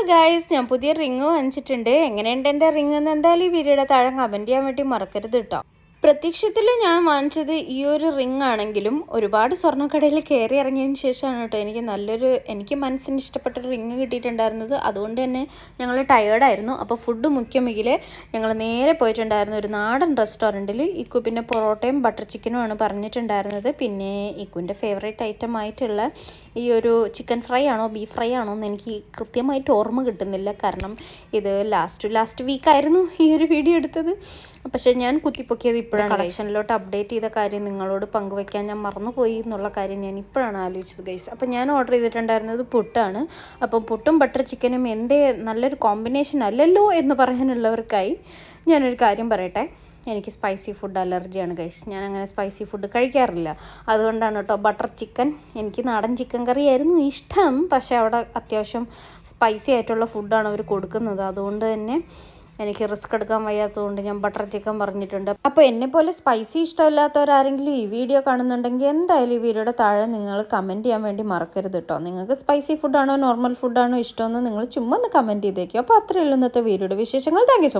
Guys, ഞാൻ പുതിയ ring വാങ്ങിച്ചിട്ടുണ്ട്. എങ്ങനെയുണ്ട് എൻ്റെ റിങ് എന്ന് എന്തായാലും ഈ വീഡിയോയുടെ താഴെ കമൻറ്റ് ചെയ്യാൻ വേണ്ടി മറക്കരുത് കേട്ടോ. പ്രത്യക്ഷത്തിൽ ഞാൻ വാങ്ങിച്ചത് ഈ ഒരു റിങ് ആണെങ്കിലും ഒരുപാട് സ്വർണ്ണക്കടയിൽ കയറി ഇറങ്ങിയതിന് ശേഷമാണ് കേട്ടോ എനിക്ക് മനസ്സിന് ഇഷ്ടപ്പെട്ടൊരു റിങ് കിട്ടിയിട്ടുണ്ടായിരുന്നത്. അതുകൊണ്ട് തന്നെ ഞങ്ങൾ ടയേർഡായിരുന്നു. അപ്പോൾ ഫുഡ് മുഖ്യമെങ്കിൽ ഞങ്ങൾ നേരെ പോയിട്ടുണ്ടായിരുന്നു ഒരു നാടൻ റെസ്റ്റോറൻറ്റിൽ. ഇക്കു പിന്നെ പൊറോട്ടയും ബട്ടർ ചിക്കനുമാണ് പറഞ്ഞിട്ടുണ്ടായിരുന്നത്. പിന്നെ ഇക്കുവിൻ്റെ ഫേവറേറ്റ് ഐറ്റം ആയിട്ടുള്ള ഈ ഒരു ചിക്കൻ ഫ്രൈ ആണോ ബീഫ് ഫ്രൈ ആണോ എന്ന് എനിക്ക് കൃത്യമായിട്ട് ഓർമ്മ കിട്ടുന്നില്ല. കാരണം ഇത് ലാസ്റ്റ് വീക്കായിരുന്നു ഈ ഒരു വീഡിയോ എടുത്തത്. പക്ഷേ ഞാൻ കുത്തിപ്പൊക്കിയത് ഇപ്പോഴാണ്. കളക്ഷനിലോട്ട് അപ്ഡേറ്റ് ചെയ്ത കാര്യം നിങ്ങളോട് പങ്കുവയ്ക്കാൻ ഞാൻ മറന്നുപോയി എന്നുള്ള കാര്യം ഞാൻ ഇപ്പോഴാണ് ആലോചിച്ചത് ഗൈസ്. അപ്പോൾ ഞാൻ ഓർഡർ ചെയ്തിട്ടുണ്ടായിരുന്നത് പുട്ടാണ്. അപ്പോൾ പുട്ടും ബട്ടർ ചിക്കനും നല്ലൊരു കോമ്പിനേഷൻ അല്ലല്ലോ എന്ന് പറയാനുള്ളവർക്കായി ഞാനൊരു കാര്യം പറയട്ടെ. എനിക്ക് സ്പൈസി ഫുഡ് അലർജിയാണ് ഗൈസ്. ഞാൻ അങ്ങനെ സ്പൈസി ഫുഡ് കഴിക്കാറില്ല. അതുകൊണ്ടാണ് കേട്ടോ ബട്ടർ ചിക്കൻ. എനിക്ക് നാടൻ ചിക്കൻ കറിയായിരുന്നു ഇഷ്ടം. പക്ഷേ അവിടെ അത്യാവശ്യം സ്പൈസി ആയിട്ടുള്ള ഫുഡാണ് അവർ കൊടുക്കുന്നത്. അതുകൊണ്ട് തന്നെ എനിക്ക് റിസ്ക് എടുക്കാൻ വയ്യാത്തതുകൊണ്ട് ഞാൻ ബട്ടർ ചിക്കൻ പറഞ്ഞിട്ടുണ്ട്. അപ്പോൾ എന്നെപ്പോലെ സ്പൈസി ഇഷ്ടമില്ലാത്തവരാരെങ്കിലും ഈ വീഡിയോ കാണുന്നുണ്ടെങ്കിൽ എന്തായാലും ഈ വീഡിയോയുടെ താഴെ നിങ്ങൾ കമൻറ്റ് ചെയ്യാൻ വേണ്ടി മറക്കരുത് കേട്ടോ. നിങ്ങൾക്ക് സ്പൈസി ഫുഡാണോ നോർമൽ ഫുഡാണോ ഇഷ്ടമെന്ന് നിങ്ങൾ ചുമ്മാ ഒന്ന് കമൻറ്റ് ചെയ്തേക്കും. അപ്പോൾ അത്രയേ ഉള്ളൂ ഇന്നത്തെ വീഡിയോയുടെ വിശേഷങ്ങൾ. Thank you so much.